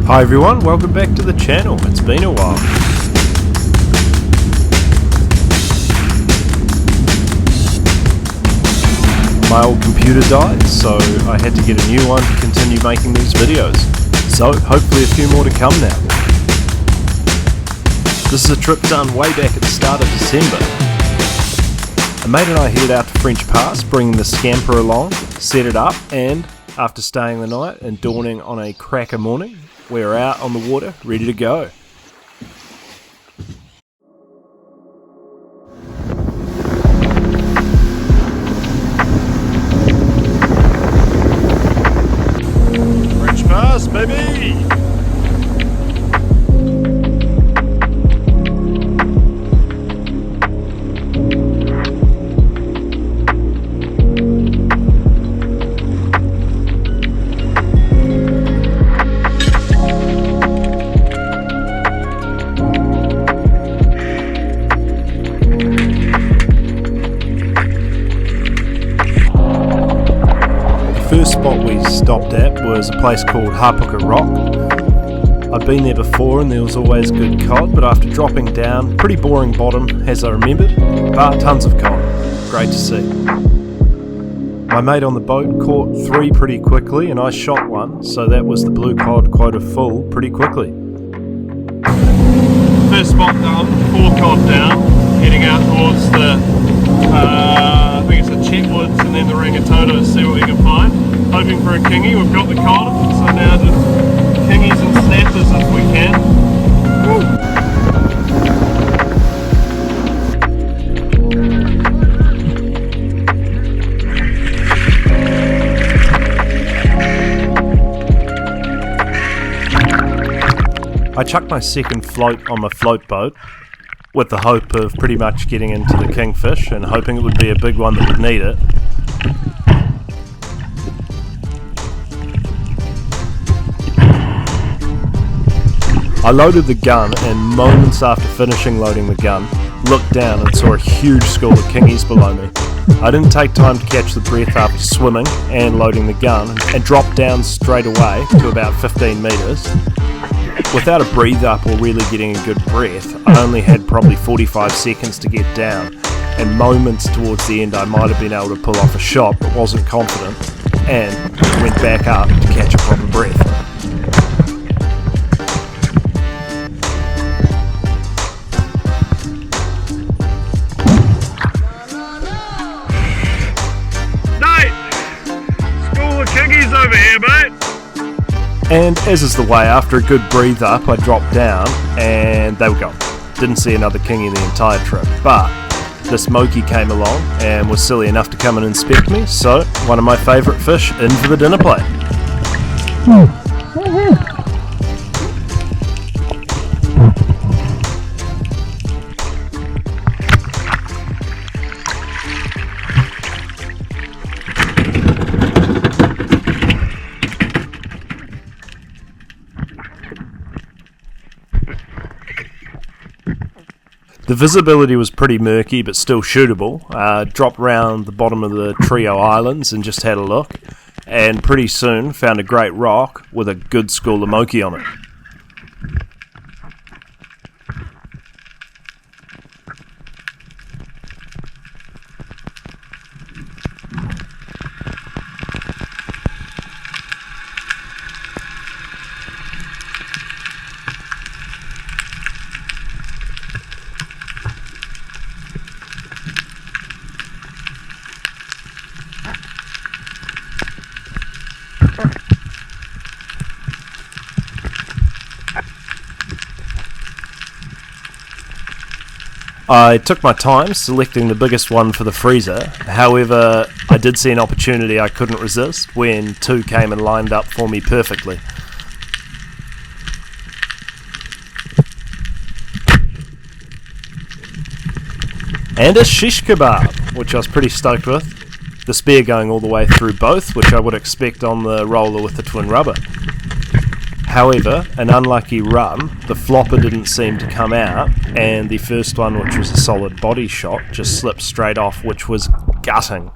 Hi everyone, welcome back to the channel. It's been a while. My old computer died, so I had to get a new one to continue making these videos. So hopefully a few more to come now. This is a trip done way back at the start of December. A mate and I headed out to French Pass, bringing the scamper along, set it up, and after staying the night and dawning on a cracker morning, we're out on the water, ready to go. French Pass, baby! The first spot we stopped at was a place called Hapuka Rock. I'd been there before and there was always good cod, but after dropping down, pretty boring bottom as I remembered, but tons of cod. Great to see. My mate on the boat caught 3 pretty quickly and I shot one, so that was the blue cod quota full pretty quickly. First spot done, 4 cod down, heading out towards the I think it's the Chetwoods and then the Rangitoto to see what we can find. Hoping for a kingy, we've got the cod, so now just kingies and snappers if we can. Woo. I chucked my second float on my float boat with the hope of pretty much getting into the Kingfish and hoping it would be a big one that would need it. I loaded the gun and moments after finishing loading the gun, looked down and saw a huge school of kingies below me. I didn't take time to catch the breath after swimming and loading the gun and dropped down straight away to about 15 metres. Without a breathe up or really getting a good breath, I only had probably 45 seconds to get down, and moments towards the end I might have been able to pull off a shot but wasn't confident, and went back up to catch a proper breath. Kingies over here, mate. And as is the way, after a good breathe up, I dropped down and they were gone. Didn't see another kingy the entire trip, but this Moki came along and was silly enough to come and inspect me, so one of my favourite fish in for the dinner plate. The visibility was pretty murky but still shootable. Dropped round the bottom of the Trio Islands and just had a look, and pretty soon found a great rock with a good school of Moki on it. I took my time selecting the biggest one for the freezer, however I did see an opportunity I couldn't resist when 2 came and lined up for me perfectly. And a shish kebab, which I was pretty stoked with. The spear going all the way through both, which I would expect on the roller with the twin rubber. However, an unlucky run, the flopper didn't seem to come out, and the first one, which was a solid body shot, just slipped straight off, which was gutting.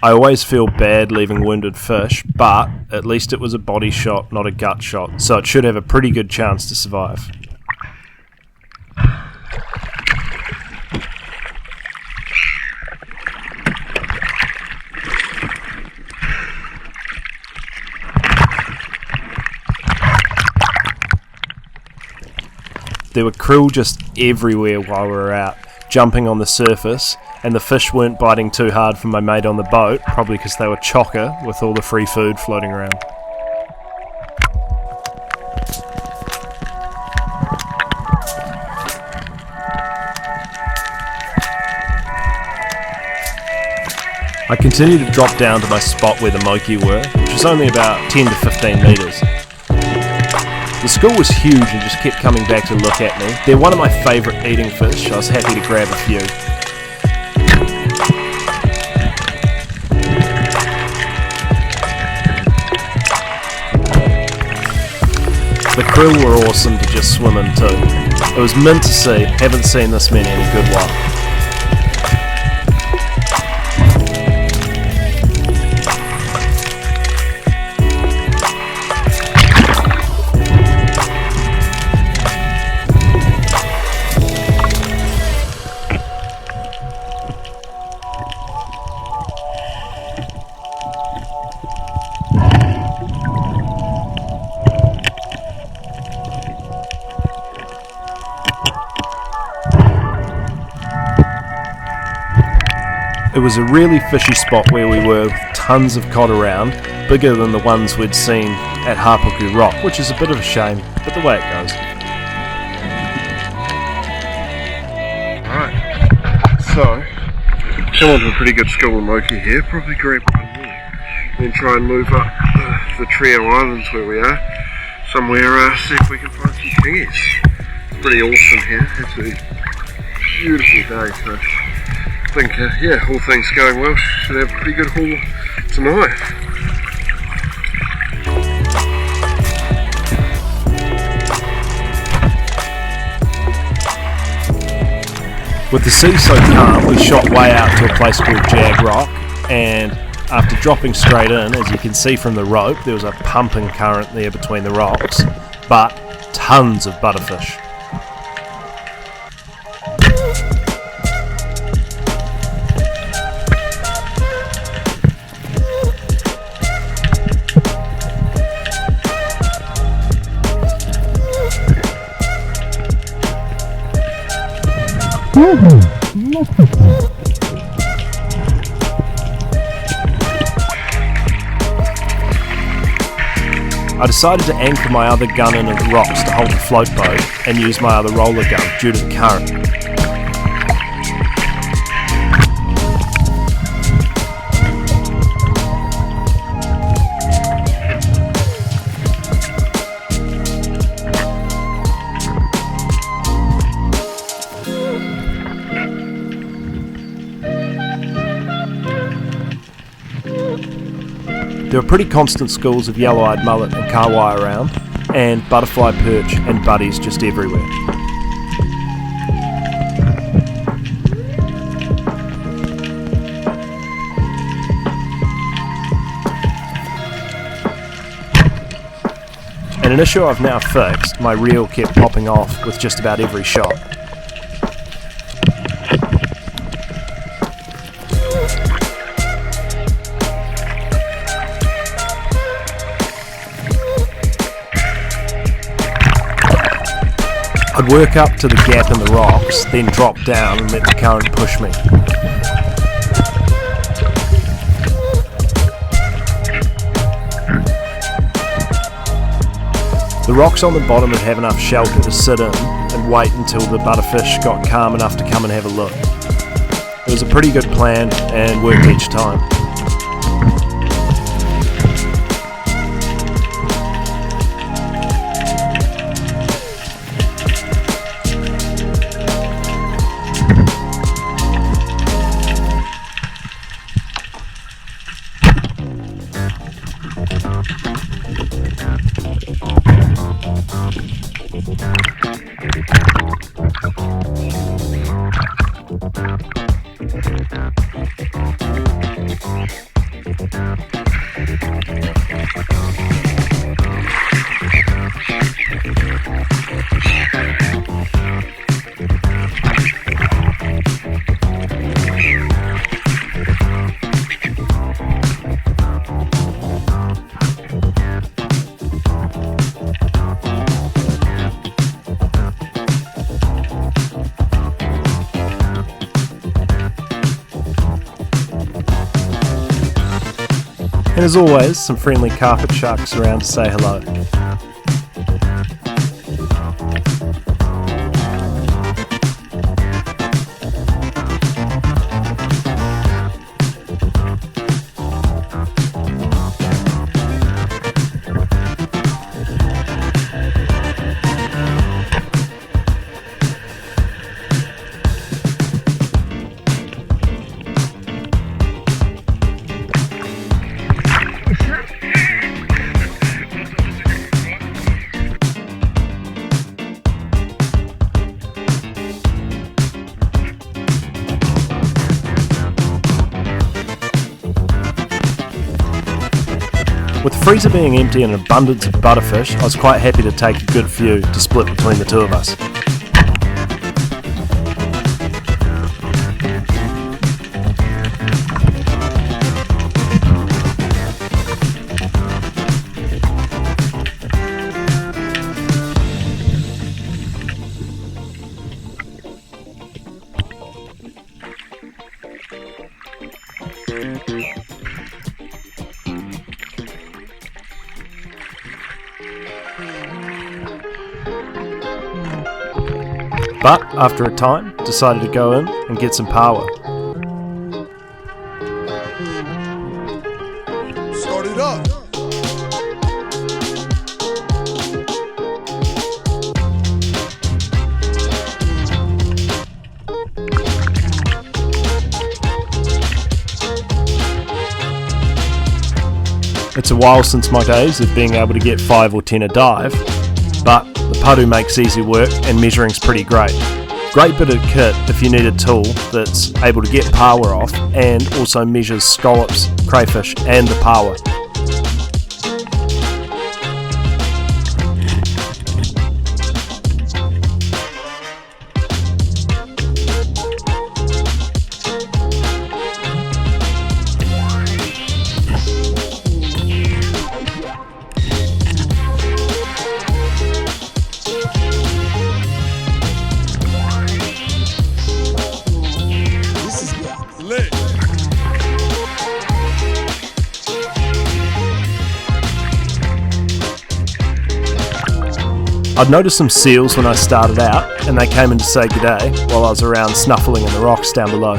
I always feel bad leaving wounded fish, but at least it was a body shot, not a gut shot, so it should have a pretty good chance to survive. There were krill just everywhere while we were out, jumping on the surface, and the fish weren't biting too hard for my mate on the boat, probably because they were chocker with all the free food floating around. I continued to drop down to my spot where the moki were, which was only about 10 to 15 metres. The school was huge and just kept coming back to look at me. They're one of my favourite eating fish, so I was happy to grab a few. The krill were awesome to just swim in too. It was mint to see, haven't seen this many in a good while. It was a really fishy spot where we were, with tons of cod around, bigger than the ones we'd seen at Hapuku Rock, which is a bit of a shame, but the way it goes. Alright, so, come on to a pretty good school of moki here, probably grab one more, then try and move up the trio islands where we are, somewhere, see if we can find some kingies. It's pretty awesome here, it's a beautiful day, so I think, yeah, all things going well, should have a pretty good haul tonight. With the sea so calm, we shot way out to a place called Jag Rock, and after dropping straight in, as you can see from the rope, there was a pumping current there between the rocks, but tons of butterfish. I decided to anchor my other gun into the rocks to hold the float boat and use my other roller gun due to the current. There are pretty constant schools of yellow-eyed mullet and kahwai around, and butterfly, perch and buddies just everywhere. And an issue I've now fixed, my reel kept popping off with just about every shot. I'd work up to the gap in the rocks, then drop down and let the current push me. The rocks on the bottom would have enough shelter to sit in and wait until the butterfish got calm enough to come and have a look. It was a pretty good plan and worked each time. And as always, some friendly carpet sharks around to say hello. With the freezer being empty and an abundance of butterfish, I was quite happy to take a good few to split between the two of us. But after a time, decided to go in and get some Paua. Start it up. It's a while since my days of being able to get 5 or 10 a dive, but the paru makes easy work and measuring's pretty great. Great bit of kit if you need a tool that's able to get Paua off and also measures scallops, crayfish and the Paua. I'd noticed some seals when I started out, and they came in to say g'day while I was around snuffling in the rocks down below.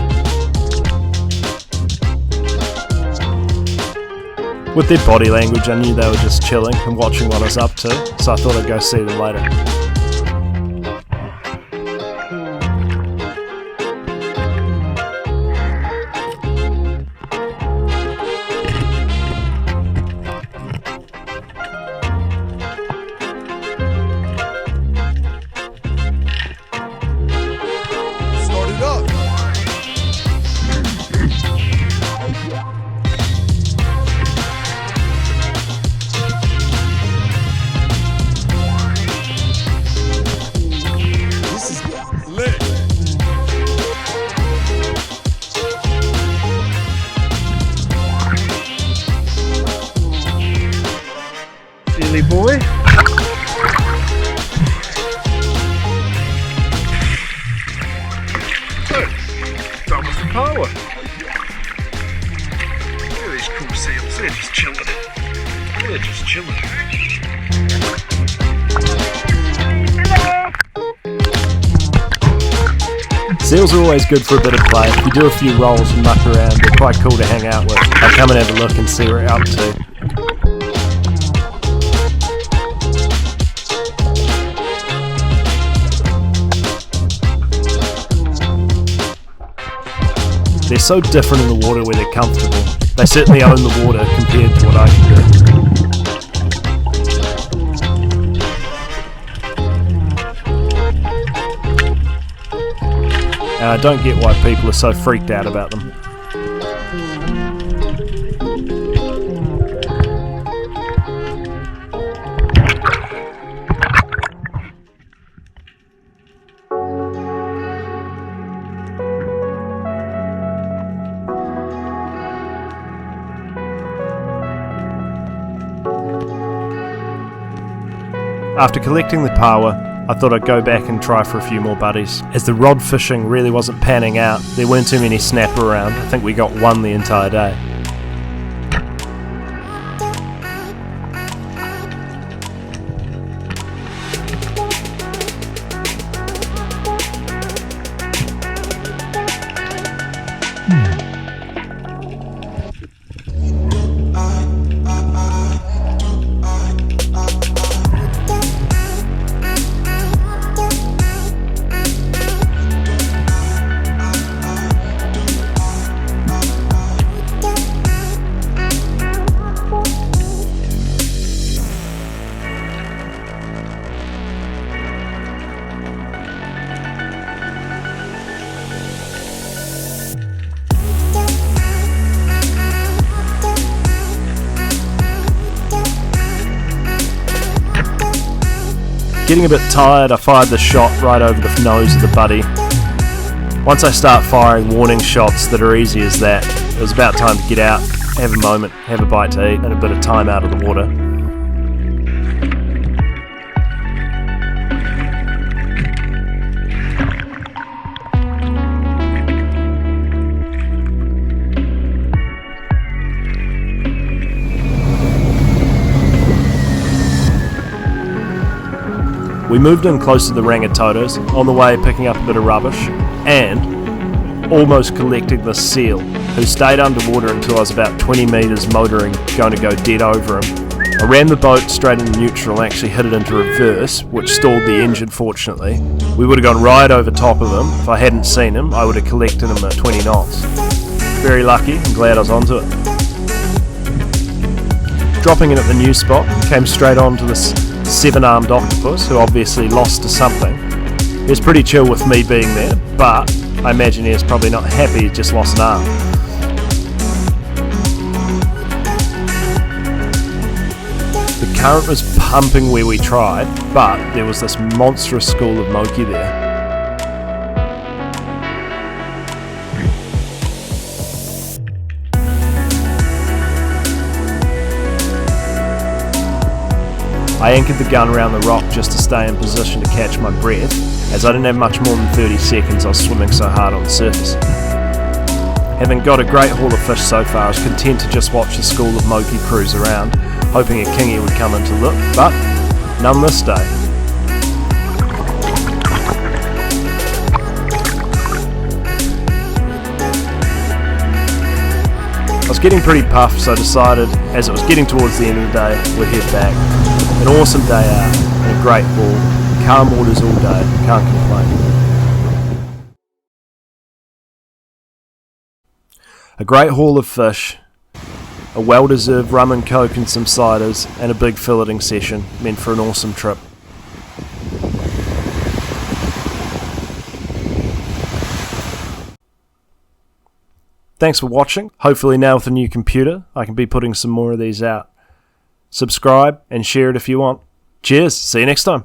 With their body language, I knew they were just chilling and watching what I was up to, so I thought I'd go see them later. Silly boy. So, done with the Paua. Look at these cool seals, they're just chilling. They're just chilling. Seals are always good for a bit of play. If you do a few rolls and muck around, they're quite cool to hang out with. I'll come and have a look and see what you're up to. They're so different in the water where they're comfortable. They certainly own the water compared to what I can do. And I don't get why people are so freaked out about them. After collecting the Paua, I thought I'd go back and try for a few more buddies. As the rod fishing really wasn't panning out, there weren't too many snapper around. I think we got one the entire day. Getting a bit tired, I fired the shot right over the nose of the buddy. Once I start firing warning shots that are easy as that, it was about time to get out, have a moment, have a bite to eat, and a bit of time out of the water. We moved in close to the rangitotos, on the way picking up a bit of rubbish, and almost collecting the seal, who stayed underwater until I was about 20 metres motoring, going to go dead over him. I ran the boat straight into neutral and actually hit it into reverse, which stalled the engine fortunately. We would have gone right over top of him. If I hadn't seen him, I would have collected him at 20 knots. Very lucky and glad I was onto it. Dropping in at the new spot, came straight onto this 7-armed octopus, who obviously lost to something. He was pretty chill with me being there, but I imagine he was probably not happy he just lost an arm. The current was pumping where we tried, but there was this monstrous school of moki there. I anchored the gun around the rock just to stay in position to catch my breath, as I didn't have much more than 30 seconds. I was swimming so hard on the surface. Having got a great haul of fish so far, I was content to just watch the school of moki cruise around, hoping a kingy would come in to look, but none this day. I was getting pretty puffed, so I decided, as it was getting towards the end of the day, we'd head back. An awesome day out, and a great haul, calm waters all day, can't complain. A great haul of fish, a well-deserved rum and coke and some ciders, and a big filleting session, meant for an awesome trip. Thanks for watching. Hopefully now with a new computer, I can be putting some more of these out. Subscribe and share it if you want. Cheers, see you next time.